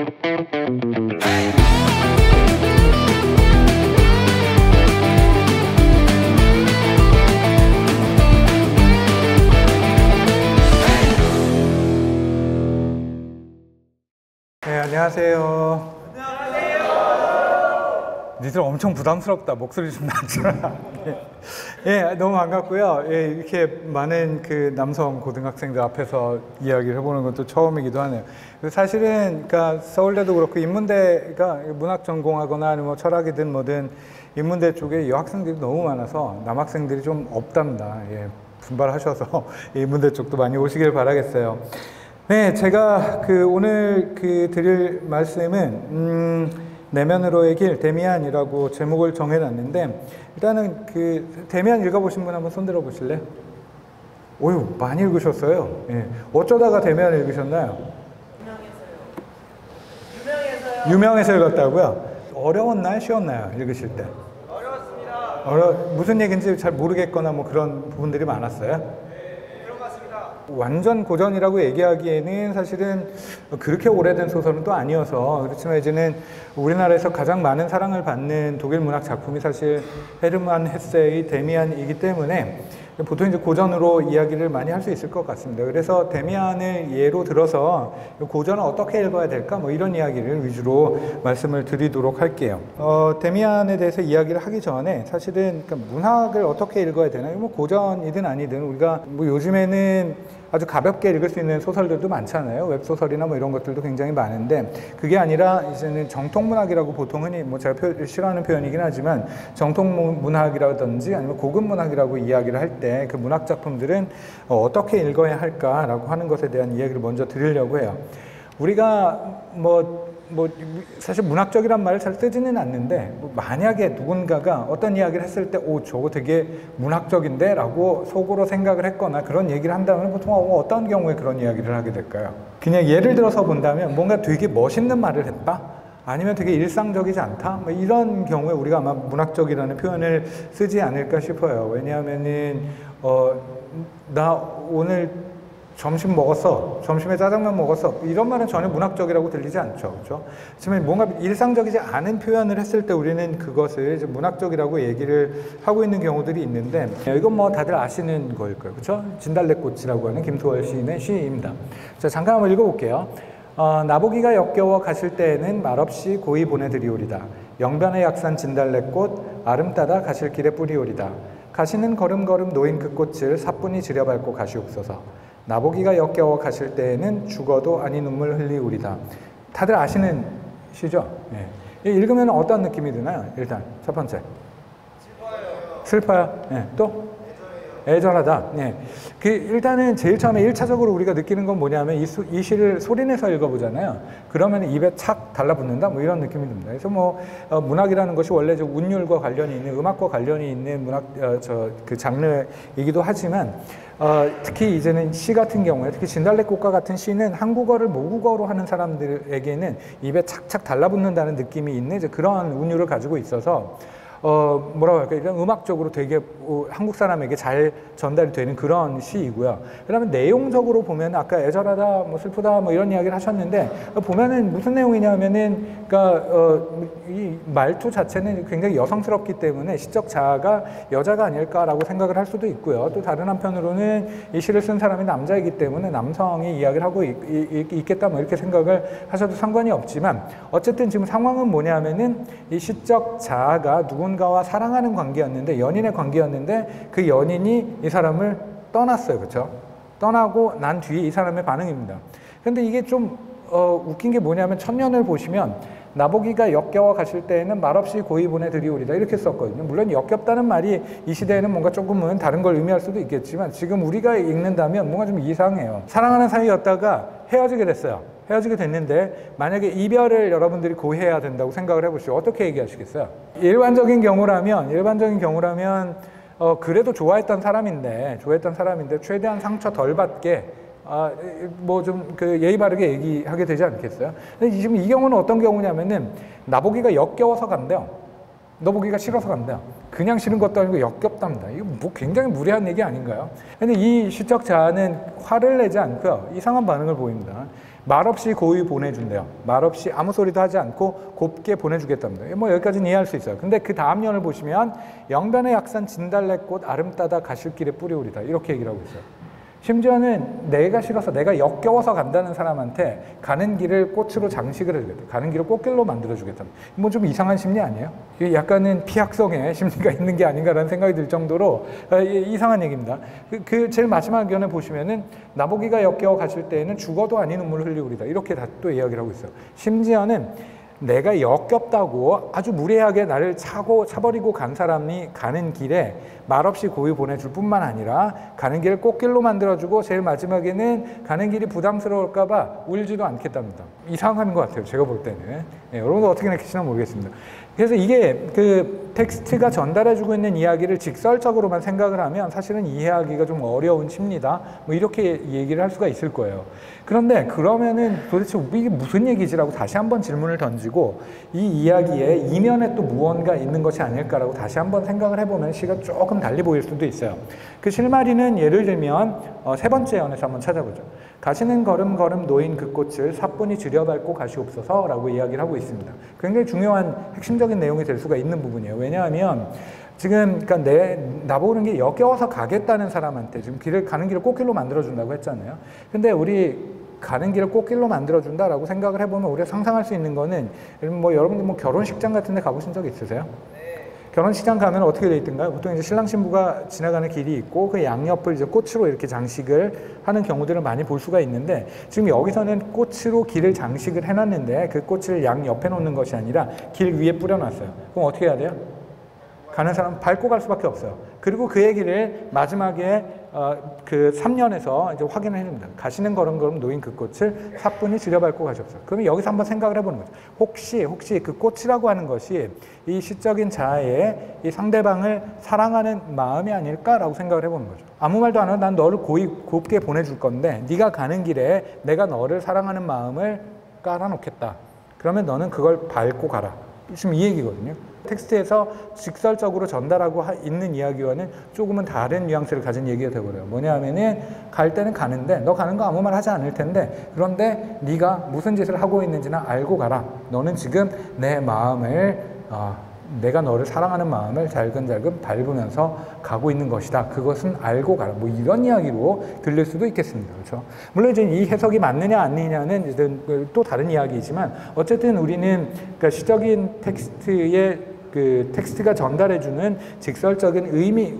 네, 안녕하세요. 니들 엄청 부담스럽다. 목소리 좀 낮춰라. 예, 너무 반갑고요. 예, 이렇게 많은 그 남성 고등학생들 앞에서 이야기를 해보는 것도 처음이기도 하네요. 사실은, 그러니까 서울대도 그렇고 인문대가 문학 전공하거나 아니면 뭐 철학이든 뭐든 인문대 쪽에 여학생들이 너무 많아서 남학생들이 좀 없답니다. 예, 분발하셔서 인문대 쪽도 많이 오시길 바라겠어요. 네, 제가 오늘 드릴 말씀은 내면으로의 길, 데미안이라고 제목을 정해놨는데, 일단은 데미안 읽어보신 분 한번 손들어 보실래요? 오유, 많이 읽으셨어요. 예. 어쩌다가 데미안 읽으셨나요? 유명해서 읽었다고요? 어려웠나요? 쉬웠나요? 읽으실 때? 어려웠습니다. 무슨 얘기인지 잘 모르겠거나 뭐 그런 부분들이 많았어요? 완전 고전이라고 얘기하기에는 사실은 그렇게 오래된 소설은 또 아니어서, 그렇지만 이제는 우리나라에서 가장 많은 사랑을 받는 독일 문학 작품이 사실 헤르만 헤세의 데미안이기 때문에 보통 이제 고전으로 이야기를 많이 할 수 있을 것 같습니다. 그래서 데미안을 예로 들어서 고전을 어떻게 읽어야 될까 뭐 이런 이야기를 위주로 말씀을 드리도록 할게요. 데미안에 대해서 이야기를 하기 전에 사실은 그러니까 문학을 어떻게 읽어야 되나, 뭐 고전이든 아니든 우리가 뭐 요즘에는 아주 가볍게 읽을 수 있는 소설들도 많잖아요. 웹소설이나 뭐 이런 것들도 굉장히 많은데, 그게 아니라 이제는 정통문학이라고 보통 흔히 뭐 제가 싫어하는 표현이긴 하지만 정통문학이라든지 아니면 고급문학이라고 이야기를 할 때 그 문학 작품들은 어떻게 읽어야 할까라고 하는 것에 대한 이야기를 먼저 드리려고 해요. 우리가 사실 문학적이란 말을 잘 쓰지는 않는데, 만약에 누군가가 어떤 이야기를 했을 때 저거 되게 문학적인데? 라고 속으로 생각을 했거나 그런 얘기를 한다면 보통 어떤 경우에 그런 이야기를 하게 될까요? 그냥 예를 들어서 본다면 뭔가 되게 멋있는 말을 했다? 아니면 되게 일상적이지 않다? 뭐 이런 경우에 우리가 아마 문학적이라는 표현을 쓰지 않을까 싶어요. 왜냐하면은 나 오늘 점심 먹었어. 점심에 짜장면 먹었어. 이런 말은 전혀 문학적이라고 들리지 않죠. 그렇죠? 하지만 뭔가 일상적이지 않은 표현을 했을 때 우리는 그것을 이제 문학적이라고 얘기를 하고 있는 경우들이 있는데, 이건 뭐 다들 아시는 거일 거예요. 그렇죠? 진달래꽃이라고 하는 김토월 시인의 시입니다. 자, 잠깐 한번 읽어볼게요. 나보기가 역겨워 가실 때에는 말없이 고이 보내드리오리다. 영변의 약산 진달래꽃 아름 따다 가실 길에 뿌리오리다. 가시는 걸음걸음 놓인 그 꽃을 사뿐히 지려밟고 가시옵소서. 나보기가 역겨워 가실 때에는 죽어도 아니 눈물 흘리우리다. 다들 아시는 시죠? 네. 읽으면 어떤 느낌이 드나요? 일단 첫 번째, 슬퍼요. 네. 또 애절하다. 네. 일단은 제일 처음에 1차적으로 우리가 느끼는 건 뭐냐면 이 시를 소리내서 읽어보잖아요. 그러면 입에 착 달라붙는다? 뭐 이런 느낌이 듭니다. 그래서 문학이라는 것이 원래 운율과 관련이 있는, 음악과 관련이 있는 문학, 장르이기도 하지만, 특히 이제는 시 같은 경우에, 특히 진달래꽃과 같은 시는 한국어를 모국어로 하는 사람들에게는 입에 착착 달라붙는다는 느낌이 있는 이제 그런 운율을 가지고 있어서, 뭐라고 할까요? 이런 음악적으로 되게 한국 사람에게 잘 전달이 되는 그런 시이고요. 그러면 내용적으로 보면 아까 애절하다, 뭐 슬프다, 뭐 이런 이야기를 하셨는데, 보면은 무슨 내용이냐면은, 그러니까 이 말투 자체는 굉장히 여성스럽기 때문에 시적 자아가 여자가 아닐까라고 생각을 할 수도 있고요. 또 다른 한편으로는 이 시를 쓴 사람이 남자이기 때문에 남성이 이야기를 하고 있겠다, 뭐 이렇게 생각을 하셔도 상관이 없지만, 어쨌든 지금 상황은 뭐냐면은 이 시적 자아가 누군가와 사랑하는 관계였는데, 연인의 관계였는데, 그 연인이 이 사람을 떠났어요. 그렇죠? 떠나고 난 뒤에 이 사람의 반응입니다. 근데 이게 좀 웃긴 게 뭐냐면, 첫년을 보시면 나보기가 역겨워 가실 때에는 말없이 고이 보내드리오리다 이렇게 썼거든요. 물론 역겹다는 말이 이 시대에는 뭔가 조금은 다른 걸 의미할 수도 있겠지만, 지금 우리가 읽는다면 뭔가 좀 이상해요. 사랑하는 사이였다가 헤어지게 됐어요. 헤어지게 됐는데 만약에 이별을 여러분들이 고해야 된다고 생각을 해보시죠. 어떻게 얘기하시겠어요? 일반적인 경우라면 그래도 좋아했던 사람인데 최대한 상처 덜 받게 뭐 좀 예의 바르게 얘기하게 되지 않겠어요? 근데 지금 이 경우는 어떤 경우냐면은 나보기가 역겨워서 간대요. 너보기가 싫어서 간대요. 그냥 싫은 것도 아니고 역겹답니다. 이거 뭐 굉장히 무례한 얘기 아닌가요? 근데 이 시적 자아는 화를 내지 않고요, 이상한 반응을 보입니다. 말없이 고이 보내준대요. 말없이 아무 소리도 하지 않고 곱게 보내주겠답니다. 뭐 여기까지는 이해할 수 있어요. 근데 그 다음 년을 보시면 영변의 약산 진달래꽃 아름따다 가실 길에 뿌리오리다. 이렇게 얘기를 하고 있어요. 심지어는 내가 싫어서 내가 역겨워서 간다는 사람한테 가는 길을 꽃으로 장식을 해주겠다. 가는 길을 꽃길로 만들어주겠다. 뭐 좀 이상한 심리 아니에요? 이게 약간은 피약성의 심리가 있는 게 아닌가라는 생각이 들 정도로 이상한 얘기입니다. 그 제일 마지막 견해 보시면은 나보기가 역겨워 가실 때에는 죽어도 아닌 눈물을 흘리우리다. 이렇게 다 또 이야기를 하고 있어요. 심지어는 내가 역겹다고 아주 무례하게 나를 차버리고 간 사람이 가는 길에 말없이 고이 보내줄 뿐만 아니라 가는 길을 꽃길로 만들어주고 제일 마지막에는 가는 길이 부담스러울까 봐 울지도 않겠답니다. 이상한 것 같아요. 제가 볼 때는. 여러분도 어떻게 느끼시나 모르겠습니다. 그래서 이게 그 텍스트가 전달해주고 있는 이야기를 직설적으로만 생각을 하면 사실은 이해하기가 좀 어려운 심리다. 뭐 이렇게 얘기를 할 수가 있을 거예요. 그런데 그러면은 도대체 이게 무슨 얘기지라고 다시 한번 질문을 던지고 이 이야기에 이면에 또 무언가 있는 것이 아닐까라고 다시 한번 생각을 해보면 시가 조금 달리 보일 수도 있어요. 그 실마리는 예를 들면 세 번째 연에서 한번 찾아보죠. 가시는 걸음걸음 놓인 그 꽃을 사뿐히 들여밟고 가시옵소서 라고 이야기를 하고 있습니다. 굉장히 중요한 핵심적인 내용이 될 수가 있는 부분이에요. 왜냐하면 지금 그러니까 나보는 게 역겨워서 가겠다는 사람한테 지금 가는 길을 꽃길로 만들어준다고 했잖아요. 근데 우리 가는 길을 꽃길로 만들어준다라고 생각을 해보면 우리가 상상할 수 있는 거는 뭐 여러분들 뭐 결혼식장 같은 데 가보신 적 있으세요? 결혼식장 가면 어떻게 돼 있던가요? 보통 이제 신랑 신부가 지나가는 길이 있고 그 양옆을 이제 꽃으로 이렇게 장식을 하는 경우들을 많이 볼 수가 있는데 지금 여기서는 꽃으로 길을 장식을 해놨는데 그 꽃을 양옆에 놓는 것이 아니라 길 위에 뿌려놨어요. 그럼 어떻게 해야 돼요? 가는 사람 밟고 갈 수밖에 없어요. 그리고 그 얘기를 마지막에 그 3년에서 이제 확인을 해줍니다. 가시는 걸음걸음 놓인 그 꽃을 사뿐히 들여밟고 가셨어요. 그러면 여기서 한번 생각을 해보는 거죠. 혹시 그 꽃이라고 하는 것이 이 시적인 자아의 이 상대방을 사랑하는 마음이 아닐까라고 생각을 해보는 거죠. 아무 말도 안 하고 난 너를 곱게 보내줄 건데 네가 가는 길에 내가 너를 사랑하는 마음을 깔아놓겠다. 그러면 너는 그걸 밟고 가라. 지금 이 얘기거든요. 텍스트에서 직설적으로 전달하고 있는 이야기와는 조금은 다른 뉘앙스를 가진 얘기가 되어버려요. 뭐냐 하면은 갈 때는 가는데 너 가는 거 아무 말 하지 않을 텐데 그런데 네가 무슨 짓을 하고 있는지는 알고 가라. 너는 지금 내 마음을 내가 너를 사랑하는 마음을 잘근잘근 밟으면서 가고 있는 것이다. 그것은 알고 가라. 뭐 이런 이야기로 들릴 수도 있겠습니다. 그렇죠? 물론 이제 이 해석이 맞느냐 아니냐는 이제 또 다른 이야기이지만 어쨌든 우리는 그러니까 시적인 텍스트의 그 텍스트가 전달해주는 직설적인 의미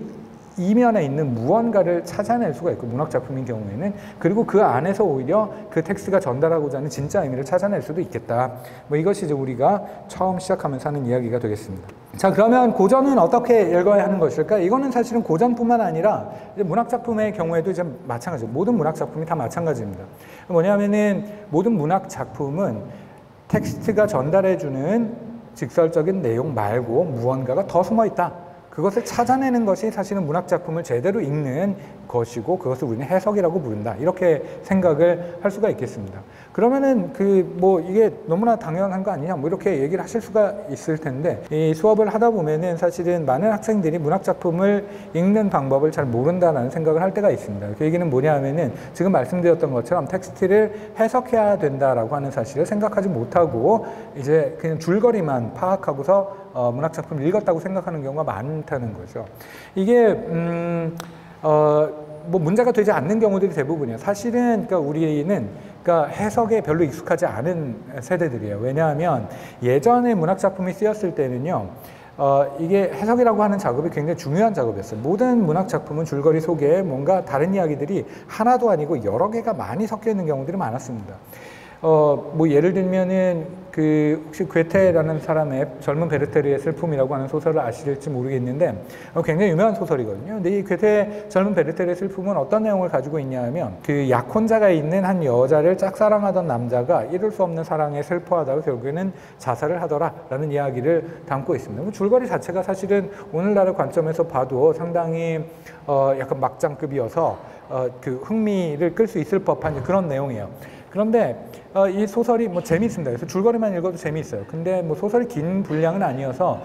이면에 있는 무언가를 찾아낼 수가 있고 문학 작품인 경우에는 그리고 그 안에서 오히려 그 텍스트가 전달하고자 하는 진짜 의미를 찾아낼 수도 있겠다. 뭐 이것이 이제 우리가 처음 시작하면서 하는 이야기가 되겠습니다. 자, 그러면 고전은 어떻게 읽어야 하는 것일까? 이거는 사실은 고전뿐만 아니라 이제 문학 작품의 경우에도 이제 마찬가지죠. 모든 문학 작품이 다 마찬가지입니다. 뭐냐면은 모든 문학 작품은 텍스트가 전달해주는 직설적인 내용 말고 무언가가 더 숨어 있다. 그것을 찾아내는 것이 사실은 문학작품을 제대로 읽는 것이고 그것을 우리는 해석이라고 부른다. 이렇게 생각을 할 수가 있겠습니다. 그러면은 뭐 이게 너무나 당연한 거 아니냐 뭐 이렇게 얘기를 하실 수가 있을 텐데 이 수업을 하다 보면은 사실은 많은 학생들이 문학작품을 읽는 방법을 잘 모른다라는 생각을 할 때가 있습니다. 그 얘기는 뭐냐 하면은 지금 말씀드렸던 것처럼 텍스트를 해석해야 된다라고 하는 사실을 생각하지 못하고 이제 그냥 줄거리만 파악하고서 문학작품을 읽었다고 생각하는 경우가 많다는 거죠. 이게 뭐 문제가 되지 않는 경우들이 대부분이에요. 사실은 그러니까 우리는 그러니까 해석에 별로 익숙하지 않은 세대들이에요. 왜냐하면 예전에 문학작품이 쓰였을 때는요. 이게 해석이라고 하는 작업이 굉장히 중요한 작업이었어요. 모든 문학작품은 줄거리 속에 뭔가 다른 이야기들이 하나도 아니고 여러 개가 많이 섞여 있는 경우들이 많았습니다. 뭐 예를 들면은 혹시 괴테라는 사람의 젊은 베르테르의 슬픔이라고 하는 소설을 아실지 모르겠는데 굉장히 유명한 소설이거든요. 근데 이 괴테의 젊은 베르테르의 슬픔은 어떤 내용을 가지고 있냐 하면 그 약혼자가 있는 한 여자를 짝사랑하던 남자가 이룰 수 없는 사랑에 슬퍼하다가 결국에는 자살을 하더라라는 이야기를 담고 있습니다. 줄거리 자체가 사실은 오늘날의 관점에서 봐도 상당히 약간 막장급이어서 그 흥미를 끌 수 있을 법한 그런 내용이에요. 그런데 이 소설이 뭐 재미있습니다. 그래서 줄거리만 읽어도 재미있어요. 근데 뭐 소설이 긴 분량은 아니어서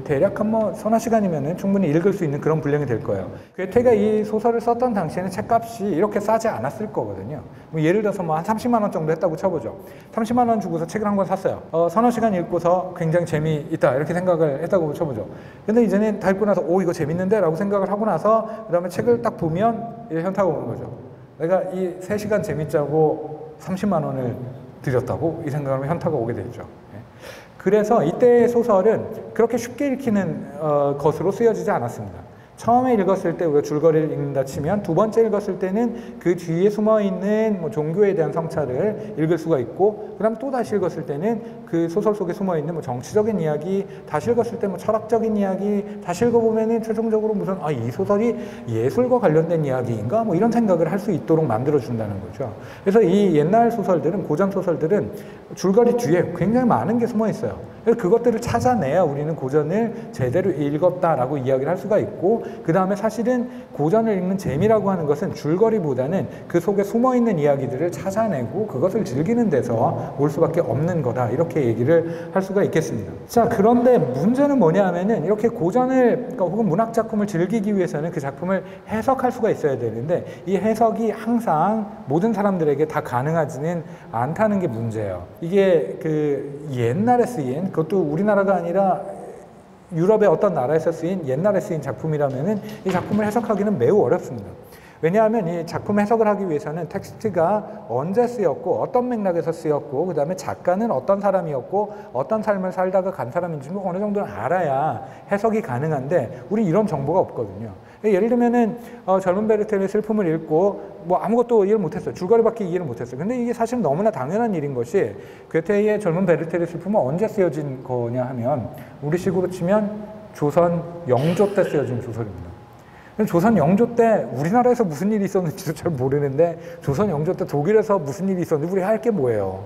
대략 한 뭐 서너 시간이면은 충분히 읽을 수 있는 그런 분량이 될 거예요. 괴테가 이 소설을 썼던 당시에는 책값이 이렇게 싸지 않았을 거거든요. 뭐 예를 들어서 뭐 한 30만 원 정도 했다고 쳐보죠. 30만 원 주고서 책을 한 권 샀어요. 서너 시간 읽고서 굉장히 재미있다 이렇게 생각을 했다고 쳐보죠. 근데 이제는 다 읽고 나서 오 이거 재밌는데 라고 생각을 하고 나서 그 다음에 책을 딱 보면 이제 현타가 오는 거죠. 내가 이 3시간 재밌자고 30만 원을 들였다고 이 생각을 하면 현타가 오게 되죠. 그래서 이때의 소설은 그렇게 쉽게 읽히는 것으로 쓰여지지 않았습니다. 처음에 읽었을 때 우리가 줄거리를 읽는다 치면 두 번째 읽었을 때는 그 뒤에 숨어있는 뭐 종교에 대한 성찰을 읽을 수가 있고 그 다음 또 다시 읽었을 때는 그 소설 속에 숨어있는 뭐 정치적인 이야기 다시 읽었을 때 뭐 철학적인 이야기 다시 읽어보면은 최종적으로 무슨 이 소설이 예술과 관련된 이야기인가 뭐 이런 생각을 할 수 있도록 만들어준다는 거죠. 그래서 이 옛날 소설들은 고전 소설들은 줄거리 뒤에 굉장히 많은 게 숨어있어요. 그래서 그것들을 찾아내야 우리는 고전을 제대로 읽었다라고 이야기를 할 수가 있고 그 다음에 사실은 고전을 읽는 재미라고 하는 것은 줄거리보다는 그 속에 숨어있는 이야기들을 찾아내고 그것을 즐기는 데서 올 수밖에 없는 거다 이렇게 얘기를 할 수가 있겠습니다. 자, 그런데 문제는 뭐냐 하면은 이렇게 고전을 그러니까 혹은 문학작품을 즐기기 위해서는 그 작품을 해석할 수가 있어야 되는데 이 해석이 항상 모든 사람들에게 다 가능하지는 않다는 게 문제예요. 이게 그 옛날에 쓰인 그것도 우리나라가 아니라 유럽의 어떤 나라에서 쓰인 옛날에 쓰인 작품이라면은 이 작품을 해석하기는 매우 어렵습니다. 왜냐하면 이 작품 해석을 하기 위해서는 텍스트가 언제 쓰였고 어떤 맥락에서 쓰였고 그 다음에 작가는 어떤 사람이었고 어떤 삶을 살다가 간 사람인지는 어느 정도는 알아야 해석이 가능한데 우리 이런 정보가 없거든요. 예를 들면은 젊은 베르테르의 슬픔을 읽고 뭐 아무것도 이해를 못했어요. 줄거리밖에 이해를 못했어요. 근데 이게 사실 너무나 당연한 일인 것이 괴테의 젊은 베르테르의 슬픔은 언제 쓰여진 거냐 하면 우리식으로 치면 조선 영조 때 쓰여진 소설입니다. 조선 영조 때 우리나라에서 무슨 일이 있었는지도 잘 모르는데 조선 영조 때 독일에서 무슨 일이 있었는지 우리 할 게 뭐예요.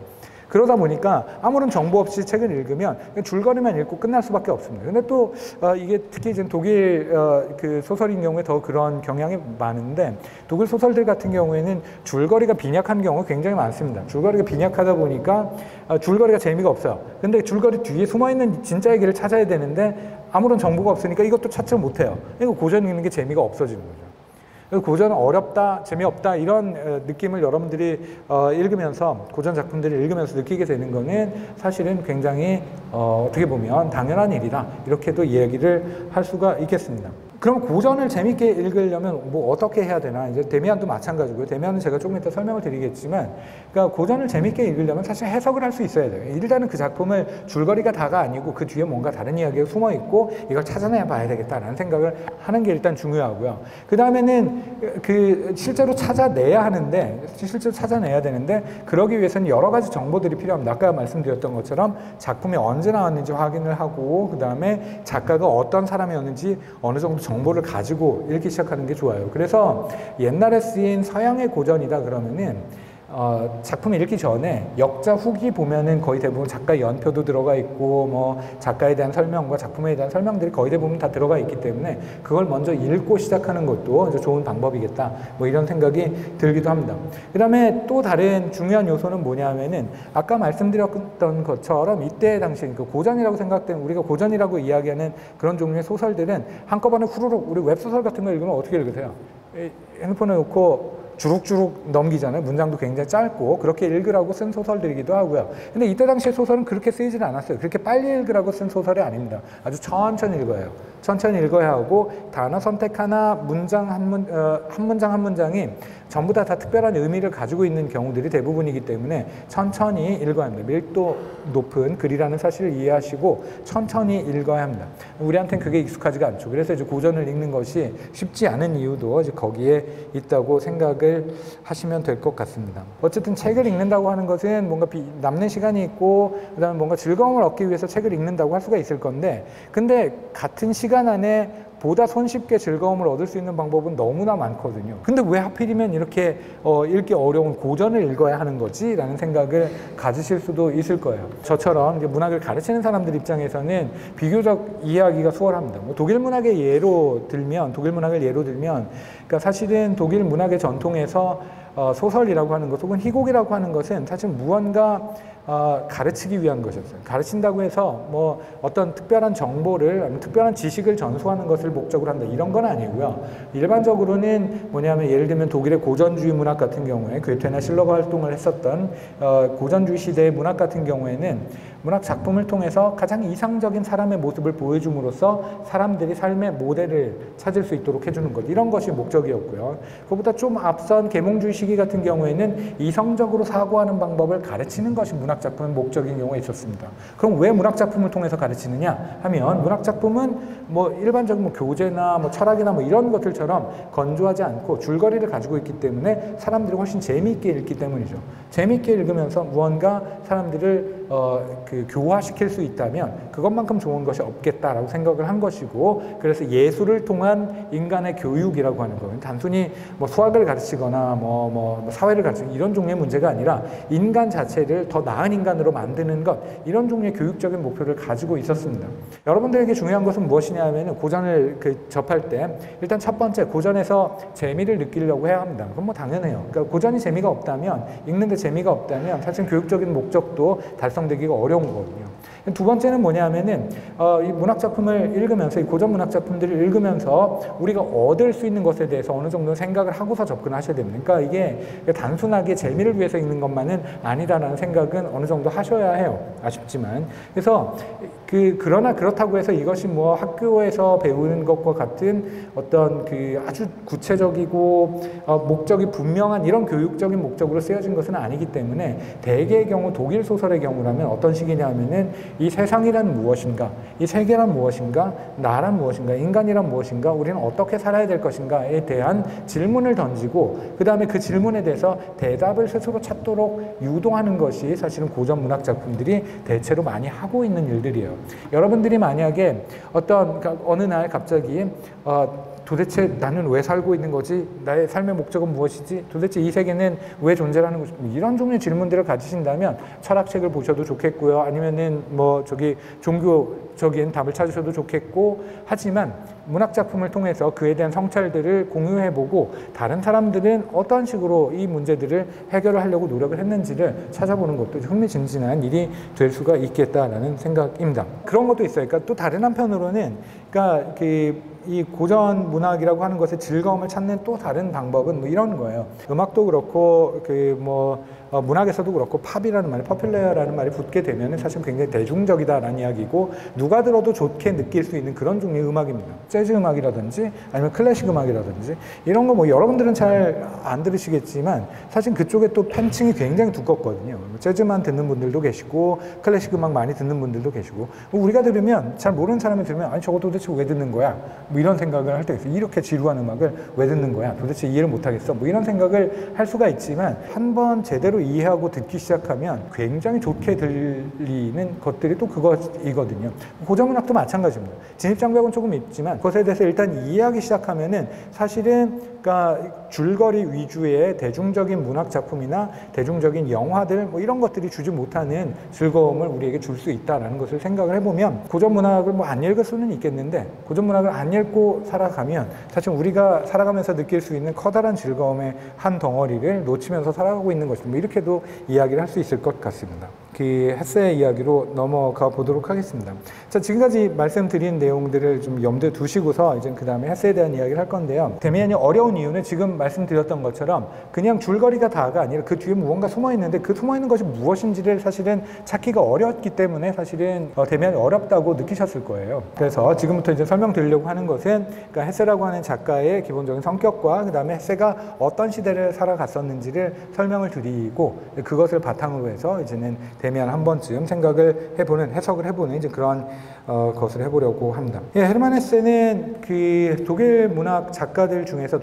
그러다 보니까 아무런 정보 없이 책을 읽으면 줄거리만 읽고 끝날 수밖에 없습니다. 근데 또 이게 특히 이제 독일 그 소설인 경우에 더 그런 경향이 많은데 독일 소설들 같은 경우에는 줄거리가 빈약한 경우가 굉장히 많습니다. 줄거리가 빈약하다 보니까 줄거리가 재미가 없어요. 근데 줄거리 뒤에 숨어있는 진짜 얘기를 찾아야 되는데 아무런 정보가 없으니까 이것도 찾지 못해요. 그러니까 고전 읽는 게 재미가 없어지는 거죠. 고전은 어렵다, 재미없다 이런 느낌을 여러분들이 읽으면서 고전 작품들을 읽으면서 느끼게 되는 거는 사실은 굉장히 어떻게 보면 당연한 일이다 이렇게도 이야기를 할 수가 있겠습니다. 그럼 고전을 재밌게 읽으려면 뭐 어떻게 해야 되나? 이제 데미안도 마찬가지고요. 데미안은 제가 조금 이따 설명을 드리겠지만, 그러니까 고전을 재밌게 읽으려면 사실 해석을 할 수 있어야 돼요. 일단은 그 작품을 줄거리가 다가 아니고 그 뒤에 뭔가 다른 이야기가 숨어 있고 이걸 찾아내 봐야 되겠다라는 생각을 하는 게 일단 중요하고요. 그 다음에는 그 실제로 찾아내야 하는데, 실제로 찾아내야 되는데, 그러기 위해서는 여러 가지 정보들이 필요합니다. 아까 말씀드렸던 것처럼 작품이 언제 나왔는지 확인을 하고, 그 다음에 작가가 어떤 사람이었는지 어느 정도 정보를 가지고 읽기 시작하는 게 좋아요. 그래서 옛날에 쓰인 서양의 고전이다 그러면은 작품을 읽기 전에 역자 후기 보면은 거의 대부분 작가 연표도 들어가 있고 뭐 작가에 대한 설명과 작품에 대한 설명들이 거의 대부분 다 들어가 있기 때문에 그걸 먼저 읽고 시작하는 것도 이제 좋은 방법이겠다 뭐 이런 생각이 들기도 합니다. 그 다음에 또 다른 중요한 요소는 뭐냐면은 아까 말씀드렸던 것처럼 이때 당시 그 고전이라고 생각되는 우리가 고전이라고 이야기하는 그런 종류의 소설들은 한꺼번에 후루룩 우리 웹소설 같은 거 읽으면 어떻게 읽으세요? 핸드폰에 놓고 주룩주룩 넘기잖아요. 문장도 굉장히 짧고 그렇게 읽으라고 쓴 소설들이기도 하고요. 근데 이때 당시의 소설은 그렇게 쓰이질 않았어요. 그렇게 빨리 읽으라고 쓴 소설이 아닙니다. 아주 천천히 읽어야 해요. 천천히 읽어야 하고 단어 선택 하나, 문장 한 문장 한 문장이 전부 다 특별한 의미를 가지고 있는 경우들이 대부분이기 때문에 천천히 읽어야 합니다. 밀도 높은 글이라는 사실을 이해하시고 천천히 읽어야 합니다. 우리한테는 그게 익숙하지가 않죠. 그래서 이제 고전을 읽는 것이 쉽지 않은 이유도 이제 거기에 있다고 생각을 하시면 될 것 같습니다. 어쨌든 책을 읽는다고 하는 것은 뭔가 남는 시간이 있고 그다음에 뭔가 즐거움을 얻기 위해서 책을 읽는다고 할 수가 있을 건데 근데 같은 시간 안에 보다 손쉽게 즐거움을 얻을 수 있는 방법은 너무나 많거든요. 근데 왜 하필이면 이렇게 읽기 어려운 고전을 읽어야 하는 거지? 라는 생각을 가지실 수도 있을 거예요. 저처럼 이제 문학을 가르치는 사람들 입장에서는 비교적 이해하기가 수월합니다. 뭐 독일 문학을 예로 들면 그러니까 사실은 독일 문학의 전통에서 소설이라고 하는 것 혹은 희곡이라고 하는 것은 사실 무언가 가르치기 위한 것이었어요. 가르친다고 해서 뭐 어떤 특별한 정보를 아니면 특별한 지식을 전수하는 것을 목적으로 한다 이런 건 아니고요. 일반적으로는 뭐냐면 예를 들면 독일의 고전주의 문학 같은 경우에 괴테나 실러가 활동을 했었던 고전주의 시대의 문학 같은 경우에는 문학 작품을 통해서 가장 이상적인 사람의 모습을 보여줌으로써 사람들이 삶의 모델을 찾을 수 있도록 해주는 것 이런 것이 목적이었고요. 그것보다 좀 앞선 계몽주의 시기 같은 경우에는 이성적으로 사고하는 방법을 가르치는 것이 문학 작품의 목적인 경우가 있었습니다. 그럼 왜 문학 작품을 통해서 가르치느냐 하면 문학 작품은 뭐 일반적인 뭐 교재나 뭐 철학이나 뭐 이런 것들처럼 건조하지 않고 줄거리를 가지고 있기 때문에 사람들이 훨씬 재미있게 읽기 때문이죠. 재미있게 읽으면서 무언가 사람들을 교화시킬 수 있다면 그것만큼 좋은 것이 없겠다라고 생각을 한 것이고 그래서 예술을 통한 인간의 교육이라고 하는 거예요. 단순히 뭐 수학을 가르치거나 뭐 사회를 가르치는 이런 종류의 문제가 아니라 인간 자체를 더 나은 인간으로 만드는 것 이런 종류의 교육적인 목표를 가지고 있었습니다. 여러분들에게 중요한 것은 무엇이냐 하면 고전을 접할 때 일단 첫 번째 고전에서 재미를 느끼려고 해야 합니다. 그건 뭐 당연해요. 그러니까 고전이 재미가 없다면 읽는데 재미가 없다면 사실 교육적인 목적도 달성되기가 어려운 거거든요. 두 번째는 뭐냐 하면은 이 문학 작품을 읽으면서 이 고전 문학 작품들을 읽으면서 우리가 얻을 수 있는 것에 대해서 어느 정도 생각을 하고서 접근하셔야 됩니다. 그러니까 이게 단순하게 재미를 위해서 읽는 것만은 아니다라는 생각은 어느 정도 하셔야 해요. 아쉽지만. 그래서 그러나 그렇다고 해서 이것이 뭐 학교에서 배우는 것과 같은 어떤 아주 구체적이고 목적이 분명한 이런 교육적인 목적으로 쓰여진 것은 아니기 때문에 대개의 경우 독일 소설의 경우라면 어떤 식이냐 하면은 이 세상이란 무엇인가, 이 세계란 무엇인가, 나란 무엇인가, 인간이란 무엇인가, 우리는 어떻게 살아야 될 것인가에 대한 질문을 던지고 그 다음에 그 질문에 대해서 대답을 스스로 찾도록 유도하는 것이 사실은 고전 문학 작품들이 대체로 많이 하고 있는 일들이에요. 여러분들이 만약에 어느 날 갑자기 도대체 나는 왜 살고 있는 거지? 나의 삶의 목적은 무엇이지? 도대체 이 세계는 왜 존재하는 것이? 이런 종류의 질문들을 가지신다면 철학책을 보셔도 좋겠고요. 아니면은 종교적인 답을 찾으셔도 좋겠고 하지만 문학 작품을 통해서 그에 대한 성찰들을 공유해보고 다른 사람들은 어떤 식으로 이 문제들을 해결을 하려고 노력을 했는지를 찾아보는 것도 흥미진진한 일이 될 수가 있겠다라는 생각입니다. 그런 것도 있어요. 그러니까 또 다른 한편으로는 그러니까 이 고전 문학이라고 하는 것의 즐거움을 찾는 또 다른 방법은 뭐 이런 거예요. 음악도 그렇고 문학에서도 그렇고 팝이라는 말이 퍼퓰러라는 말이 붙게 되면 사실 굉장히 대중적이다라는 이야기고 누가 들어도 좋게 느낄 수 있는 그런 종류의 음악입니다. 재즈 음악이라든지 아니면 클래식 음악이라든지 이런 거 뭐 여러분들은 잘 안 들으시겠지만 사실 그쪽에 또 팬층이 굉장히 두껍거든요. 재즈만 듣는 분들도 계시고 클래식 음악 많이 듣는 분들도 계시고 우리가 들으면 잘 모르는 사람이 들으면 아니 저거 도대체 왜 듣는 거야? 뭐 이런 생각을 할 때가 있어요. 이렇게 지루한 음악을 왜 듣는 거야? 도대체 이해를 못하겠어? 뭐 이런 생각을 할 수가 있지만 한번 제대로 이해하고 듣기 시작하면 굉장히 좋게 들리는 것들이 또 그것이거든요. 고전 문학도 마찬가지입니다. 진입장벽은 조금 있지만 그것에 대해서 일단 이해하기 시작하면은 사실은 그러니까 줄거리 위주의 대중적인 문학 작품이나 대중적인 영화들 뭐 이런 것들이 주지 못하는 즐거움을 우리에게 줄 수 있다라는 것을 생각을 해보면 고전 문학을 뭐 안 읽을 수는 있겠는데 고전 문학을 안 읽고 살아가면 사실 우리가 살아가면서 느낄 수 있는 커다란 즐거움의 한 덩어리를 놓치면서 살아가고 있는 것입니다. 뭐 이렇게도 이야기를 할 수 있을 것 같습니다. 헤세 이야기로 넘어가 보도록 하겠습니다. 자, 지금까지 말씀드린 내용들을 좀 염두에 두시고서 이제 그 다음에 헤세에 대한 이야기를 할 건데요. 데미안이 어려운 이유는 지금 말씀드렸던 것처럼 그냥 줄거리가 다가 아니라 그 뒤에 무언가 숨어 있는데 그 숨어 있는 것이 무엇인지를 사실은 찾기가 어렵기 때문에 사실은 데미안이 어렵다고 느끼셨을 거예요. 그래서 지금부터 이제 설명드리려고 하는 것은 그러니까 헤세라고 하는 작가의 기본적인 성격과 그 다음에 헤세가 어떤 시대를 살아갔었는지를 설명을 드리고 그것을 바탕으로 해서 이제는 데미안 한 번쯤 생각을 해보는 해석을 해보는 이제 그런 것을 해보려고 합니다. 헤르만 헤세는 독일 문학 작가들 중에서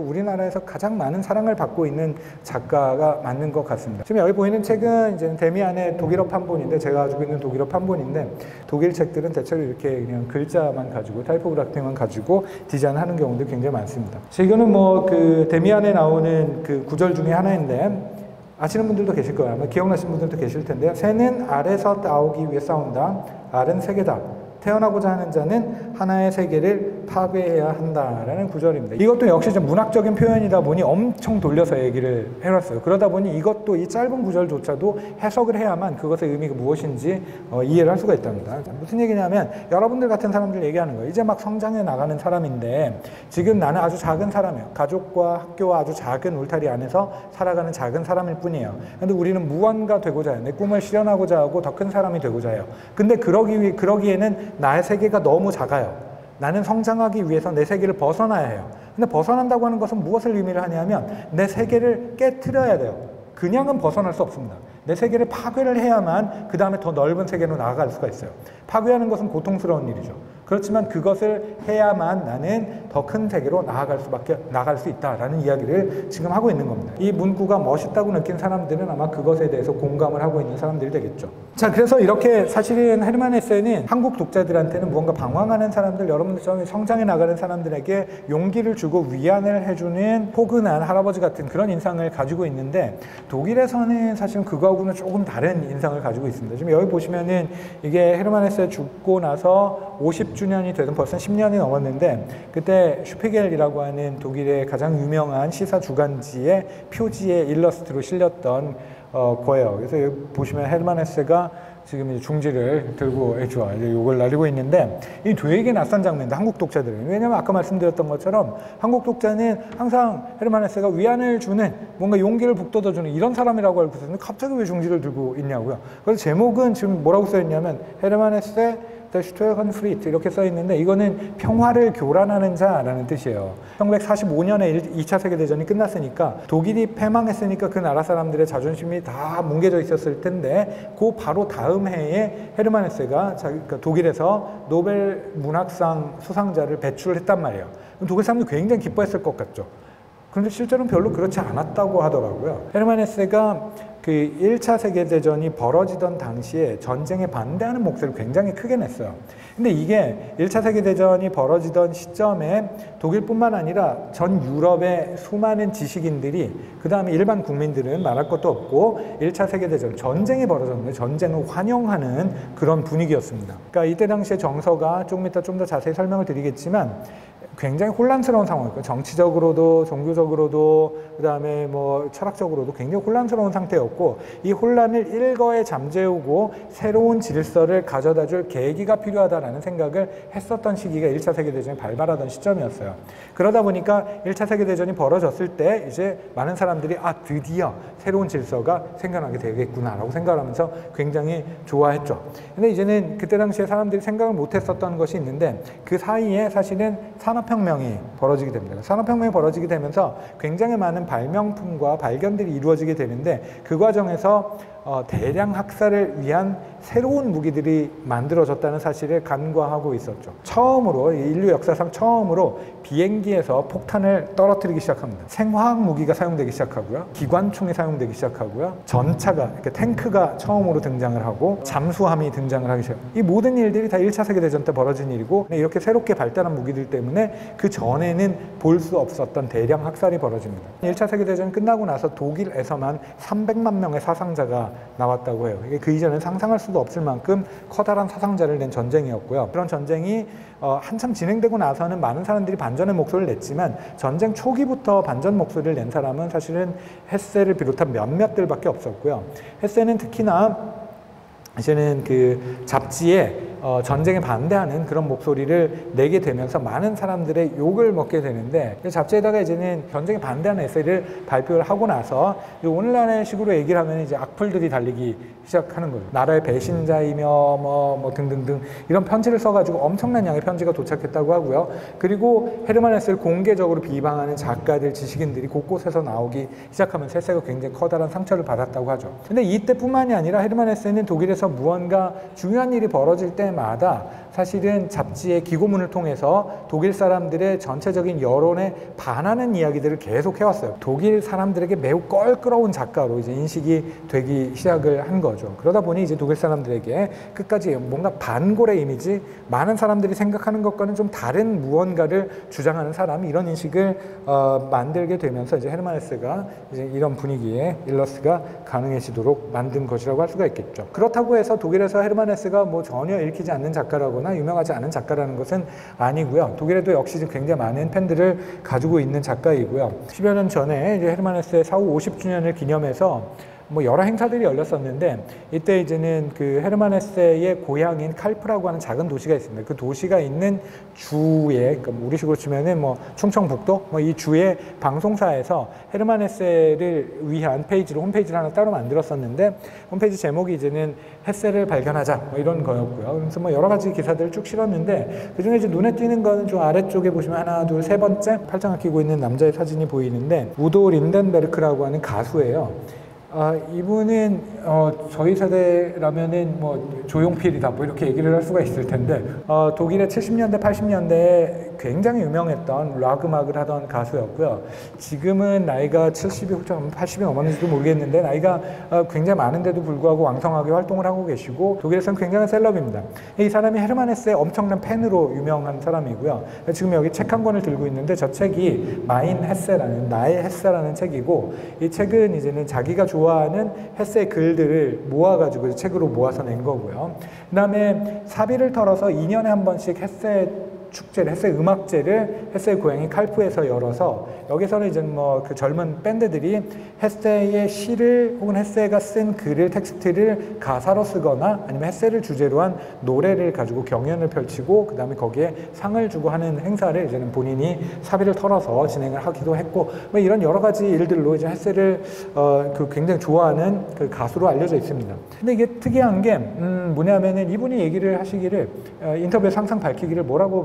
우리나라에서 가장 많은 사랑을 받고 있는 작가가 맞는 것 같습니다. 지금 여기 보이는 책은 이제 데미안의 독일어 판본인데 제가 가지고 있는 독일어 판본인데 독일 책들은 대체로 이렇게 그냥 글자만 가지고 타이포그래피만 가지고 디자인하는 경우도 굉장히 많습니다. 이거는 데미안에 나오는 구절 중에 하나인데. 아시는 분들도 계실 거예요. 아마 기억나시는 분들도 계실 텐데요. 새는 알에서 나오기 위해 싸운다. 알은 세계다. 태어나고자 하는 자는 하나의 세계를 파괴해야 한다라는 구절입니다. 이것도 역시 좀 문학적인 표현이다 보니 엄청 돌려서 얘기를 해놨어요. 그러다 보니 이것도 이 짧은 구절조차도 해석을 해야만 그것의 의미가 무엇인지 이해를 할 수가 있답니다. 무슨 얘기냐면 여러분들 같은 사람들 얘기하는 거예요. 이제 막 성장해 나가는 사람인데 지금 나는 아주 작은 사람이에요. 가족과 학교와 아주 작은 울타리 안에서 살아가는 작은 사람일 뿐이에요. 근데 우리는 무언가 되고자 해요. 내 꿈을 실현하고자 하고 더 큰 사람이 되고자 해요. 근데 그러기에는 나의 세계가 너무 작아요. 나는 성장하기 위해서 내 세계를 벗어나야 해요. 근데 벗어난다고 하는 것은 무엇을 의미를 하냐면 내 세계를 깨트려야 돼요. 그냥은 벗어날 수 없습니다. 내 세계를 파괴를 해야만 그 다음에 더 넓은 세계로 나아갈 수가 있어요. 파괴하는 것은 고통스러운 일이죠. 그렇지만 그것을 해야만 나는 더 큰 세계로 나아갈 수 있다라는 이야기를 지금 하고 있는 겁니다. 이 문구가 멋있다고 느낀 사람들은 아마 그것에 대해서 공감을 하고 있는 사람들이 되겠죠. 자, 그래서 이렇게 사실은 헤르만 헤세는 한국 독자들한테는 무언가 방황하는 사람들, 여러분들처럼 성장해 나가는 사람들에게 용기를 주고 위안을 해주는 포근한 할아버지 같은 그런 인상을 가지고 있는데, 독일에서는 사실은 그거하고는 조금 다른 인상을 가지고 있습니다. 지금 여기 보시면은 이게 헤르만 헤세 죽고 나서 50주년이 되던 벌써 10년이 넘었는데, 그때 슈피겔이라고 하는 독일의 가장 유명한 시사 주간지의 표지에 일러스트로 실렸던 거예요. 그래서 여기 보시면 헤르만 헤세가 지금 이제 중지를 들고 이제 욕을 날리고 있는데, 이 되게 낯선 장면인데 한국 독자들은, 왜냐면 아까 말씀드렸던 것처럼 한국 독자는 항상 헤르만 헤세가 위안을 주는, 뭔가 용기를 북돋아주는 이런 사람이라고 알고 있었는데 갑자기 왜 중지를 들고 있냐고요. 그래서 제목은 지금 뭐라고 써있냐면 헤르만 헤세 슈토어컨프리트 이렇게 써있는데, 이거는 평화를 교란하는 자라는 뜻이에요. 1945년에 2차 세계대전이 끝났으니까 독일이 패망했으니까 그 나라 사람들의 자존심이 다 뭉개져 있었을 텐데, 그 바로 다음 해에 헤르만 헤세가 그러니까 독일에서 노벨 문학상 수상자를 배출했단 말이에요. 독일 사람들이 굉장히 기뻐했을 것 같죠. 그런데 실제로는 별로 그렇지 않았다고 하더라고요. 헤르만 헤세가 그 1차 세계대전이 벌어지던 당시에 전쟁에 반대하는 목소리를 굉장히 크게 냈어요. 근데 이게 1차 세계대전이 벌어지던 시점에 독일뿐만 아니라 전 유럽의 수많은 지식인들이, 그 다음에 일반 국민들은 말할 것도 없고 1차 세계대전, 전쟁이 벌어졌는데 전쟁을 환영하는 그런 분위기였습니다. 그러니까 이때 당시의 정서가 조금 이따 좀 더 자세히 설명을 드리겠지만 굉장히 혼란스러운 상황이었고, 정치적으로도 종교적으로도 그 다음에 뭐 철학적으로도 굉장히 혼란스러운 상태였고, 이 혼란을 일거에 잠재우고 새로운 질서를 가져다줄 계기가 필요하다라는 생각을 했었던 시기가 1차 세계대전이 발발하던 시점이었어요. 그러다 보니까 1차 세계대전이 벌어졌을 때 이제 많은 사람들이 드디어 새로운 질서가 생겨나게 되겠구나라고 생각하면서 굉장히 좋아했죠. 근데 이제는 그때 당시에 사람들이 생각을 못했었던 것이 있는데, 그 사이에 사실은 산업혁명이 벌어지게 됩니다. 산업혁명이 벌어지게 되면서 굉장히 많은 발명품과 발견들이 이루어지게 되는데, 그 과정에서 대량 학살을 위한 새로운 무기들이 만들어졌다는 사실을 간과하고 있었죠. 처음으로, 인류 역사상 처음으로 비행기에서 폭탄을 떨어뜨리기 시작합니다. 생화학 무기가 사용되기 시작하고요. 기관총이 사용되기 시작하고요. 전차가, 그러니까 탱크가 처음으로 등장을 하고 잠수함이 등장을 하기 시작합니다. 이 모든 일들이 다 1차 세계대전 때 벌어진 일이고, 이렇게 새롭게 발달한 무기들 때문에 그 전에는 볼 수 없었던 대량 학살이 벌어집니다. 1차 세계대전 끝나고 나서 독일에서만 300만 명의 사상자가 나왔다고 해요. 그 이전엔 상상할 수도 없을 만큼 커다란 사상자를 낸 전쟁이었고요. 그런 전쟁이 한참 진행되고 나서는 많은 사람들이 반전의 목소리를 냈지만, 전쟁 초기부터 반전 목소리를 낸 사람은 사실은 헤세를 비롯한 몇몇들밖에 없었고요. 헤세는 특히나 이제는 그 잡지에 전쟁에 반대하는 그런 목소리를 내게 되면서 많은 사람들의 욕을 먹게 되는데, 잡지에다가 이제는 전쟁에 반대하는 에세이를 발표를 하고 나서 오늘날의 식으로 얘기를 하면 이제 악플들이 달리기 시작하는 거죠. 나라의 배신자이며 뭐 등등등 이런 편지를 써가지고 엄청난 양의 편지가 도착했다고 하고요. 그리고 헤르만 헤세를 공개적으로 비방하는 작가들, 지식인들이 곳곳에서 나오기 시작하면서 헤세가 굉장히 커다란 상처를 받았다고 하죠. 근데 이때뿐만이 아니라 헤르만 헤세는 독일에서 무언가 중요한 일이 벌어질 때마다 사실은 잡지의 기고문을 통해서 독일 사람들의 전체적인 여론에 반하는 이야기들을 계속 해왔어요. 독일 사람들에게 매우 껄끄러운 작가로 이제 인식이 되기 시작을 한 거죠. 그러다 보니 이제 독일 사람들에게 끝까지 뭔가 반골의 이미지, 많은 사람들이 생각하는 것과는 좀 다른 무언가를 주장하는 사람, 이런 인식을 만들게 되면서 이제 헤르만 헤세가 이제 이런 분위기에 일러스트가 가능해지도록 만든 것이라고 할 수가 있겠죠. 그렇다고 해서 독일에서 헤르만 헤세가 뭐 전혀 읽기 일으키지 않는 작가라거나 유명하지 않은 작가라는 것은 아니고요. 독일에도 역시 굉장히 많은 팬들을 가지고 있는 작가이고요. 10여 년 전에 이제 헤르만 헤세의 사후 50주년을 기념해서 뭐 여러 행사들이 열렸었는데, 이때 이제는 그 헤르만 헤세의 고향인 칼프라고 하는 작은 도시가 있습니다. 그 도시가 있는 주에, 그러니까 우리식으로 치면은 뭐 충청북도 뭐 이 주의 방송사에서 헤르만 헤세를 위한 페이지로 홈페이지를 하나 따로 만들었었는데, 홈페이지 제목이 이제는 헤세를 발견하자 뭐 이런 거였고요. 그래서 뭐 여러 가지 기사들을 쭉 실었는데, 그 중에 이제 눈에 띄는 거는 좀 아래쪽에 보시면 하나, 둘, 세 번째 팔짱을 끼고 있는 남자의 사진이 보이는데, 우도 린덴베르크라고 하는 가수예요. 이분은 저희 세대라면은 뭐 조용필이다 뭐 이렇게 얘기를 할 수가 있을 텐데, 독일의 70년대 80년대에 굉장히 유명했던 락 음악을 하던 가수였고요. 지금은 나이가 70이 80이 넘었는지도 모르겠는데, 나이가 굉장히 많은데도 불구하고 왕성하게 활동을 하고 계시고, 독일에서는 굉장한 셀럽입니다. 이 사람이 헤르만 헤세의 엄청난 팬으로 유명한 사람이고요. 지금 여기 책 한 권을 들고 있는데, 저 책이 마인 헤세라는, 나의 헤세라는 책이고, 이 책은 이제는 자기가 좋아하는 헤세의 글들을 모아가지고 책으로 모아서 낸 거고요. 그 다음에 사비를 털어서 2년에 한 번씩 헤세 축제를, 헤세 음악제를 헤세의 고향인 칼프에서 열어서, 여기서는 이제 뭐 그 젊은 밴드들이 헤세의 시를 혹은 헤세가 쓴 글을, 텍스트를 가사로 쓰거나 아니면 헤세를 주제로 한 노래를 가지고 경연을 펼치고, 그 다음에 거기에 상을 주고 하는 행사를 이제는 본인이 사비를 털어서 진행을 하기도 했고, 뭐 이런 여러 가지 일들로 이제 헤세를 그 굉장히 좋아하는 그 가수로 알려져 있습니다. 근데 이게 특이한 게 뭐냐면은, 이분이 얘기를 하시기를, 인터뷰에서 항상 밝히기를 뭐라고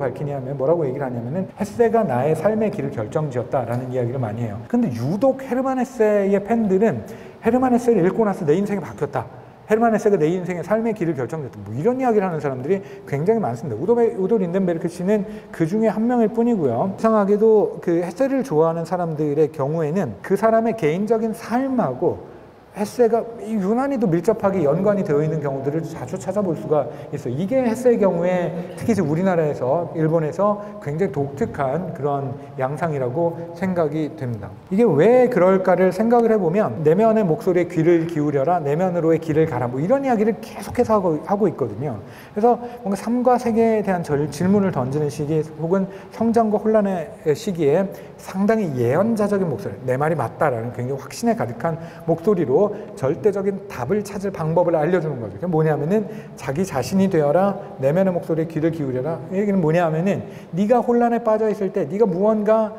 얘기를 하냐면은, 헤세가 나의 삶의 길을 결정지었다라는 이야기를 많이 해요. 근데 유독 헤르만 헤세의 팬들은 헤르만 헤세를 읽고 나서 내 인생이 바뀌었다, 헤르만 헤세가 내 인생의 삶의 길을 결정했다, 뭐 이런 이야기를 하는 사람들이 굉장히 많습니다. 우도 린덴베르크 씨는 그 중에 한 명일 뿐이고요. 이상하게도 그 헤세를 좋아하는 사람들의 경우에는 그 사람의 개인적인 삶하고 헤세가 유난히도 밀접하게 연관이 되어 있는 경우들을 자주 찾아볼 수가 있어요. 이게 헤세의 경우에 특히 우리나라에서, 일본에서 굉장히 독특한 그런 양상이라고 생각이 됩니다. 이게 왜 그럴까를 생각을 해보면, 내면의 목소리에 귀를 기울여라, 내면으로의 길을 가라, 뭐 이런 이야기를 계속해서 하고 있거든요. 그래서 뭔가 삶과 세계에 대한 질문을 던지는 시기, 혹은 성장과 혼란의 시기에 상당히 예언자적인 목소리, 내 말이 맞다라는 굉장히 확신에 가득한 목소리로 절대적인 답을 찾을 방법을 알려주는 거죠. 그게 뭐냐면은, 자기 자신이 되어라, 내면의 목소리에 귀를 기울여라. 이 얘기는 뭐냐면은, 네가 혼란에 빠져 있을 때, 네가 무언가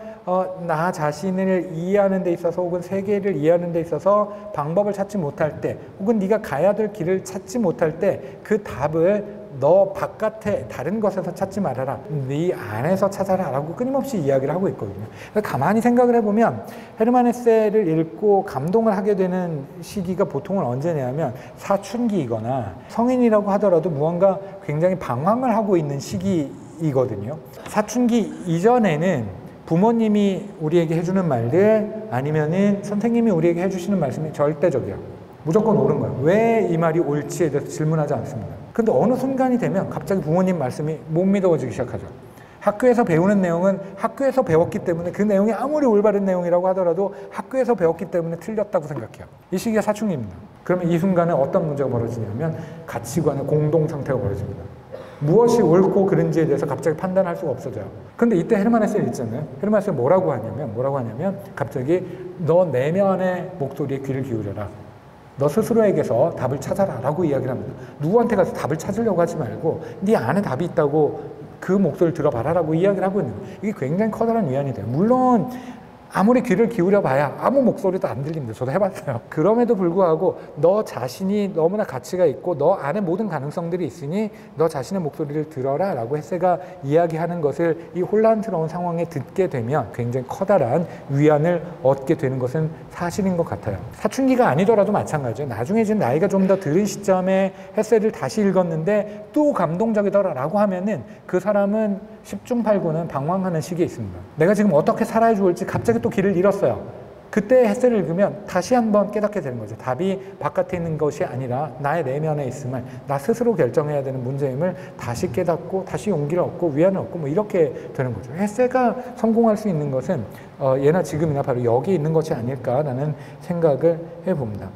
나 자신을 이해하는 데 있어서, 혹은 세계를 이해하는 데 있어서 방법을 찾지 못할 때, 혹은 네가 가야 될 길을 찾지 못할 때, 그 답을 너 바깥에 다른 것에서 찾지 말아라, 네 안에서 찾아라 라고 끊임없이 이야기를 하고 있거든요. 가만히 생각을 해보면, 헤르만 헤세를 읽고 감동을 하게 되는 시기가 보통은 언제냐면 사춘기이거나, 성인이라고 하더라도 무언가 굉장히 방황을 하고 있는 시기이거든요. 사춘기 이전에는 부모님이 우리에게 해주는 말들, 아니면은 선생님이 우리에게 해주시는 말씀이 절대적이야, 무조건 옳은 거예요. 왜 이 말이 옳지에 대해서 질문하지 않습니다. 근데 어느 순간이 되면 갑자기 부모님 말씀이 못 믿어지기 시작하죠. 학교에서 배우는 내용은 학교에서 배웠기 때문에, 그 내용이 아무리 올바른 내용이라고 하더라도 학교에서 배웠기 때문에 틀렸다고 생각해요. 이 시기가 사춘기입니다. 그러면 이 순간에 어떤 문제가 벌어지냐면, 가치관의 공동 상태가 벌어집니다. 무엇이 옳고 그른지에 대해서 갑자기 판단할 수가 없어져요. 근데 이때 헤르만 헤세를 읽잖아요. 헤르만 헤세가 뭐라고 하냐면 갑자기 너 내면의 목소리에 귀를 기울여라, 너 스스로에게서 답을 찾아라 라고 이야기를 합니다. 누구한테 가서 답을 찾으려고 하지 말고 네 안에 답이 있다고 그 목소리를 들어봐라 라고 이야기를 하고 있는 거예요. 이게 굉장히 커다란 위안이 돼요. 물론 아무리 귀를 기울여봐야 아무 목소리도 안 들립니다. 저도 해봤어요. 그럼에도 불구하고 너 자신이 너무나 가치가 있고 너 안에 모든 가능성들이 있으니 너 자신의 목소리를 들어라 라고 헤세가 이야기하는 것을 이 혼란스러운 상황에 듣게 되면 굉장히 커다란 위안을 얻게 되는 것은 사실인 것 같아요. 사춘기가 아니더라도 마찬가지예요. 나중에 이제 나이가 좀 더 들은 시점에 헤세를 다시 읽었는데 또 감동적이더라 라고 하면은 그 사람은 10중 8구는 방황하는 시기에 있습니다. 내가 지금 어떻게 살아야 좋을지 갑자기 또 길을 잃었어요. 그때 헤세를 읽으면 다시 한번 깨닫게 되는 거죠. 답이 바깥에 있는 것이 아니라 나의 내면에 있음을, 나 스스로 결정해야 되는 문제임을 다시 깨닫고 다시 용기를 얻고 위안을 얻고 뭐 이렇게 되는 거죠. 헤세가 성공할 수 있는 것은 예나 지금이나 바로 여기 있는 것이 아닐까라는 생각을 해봅니다.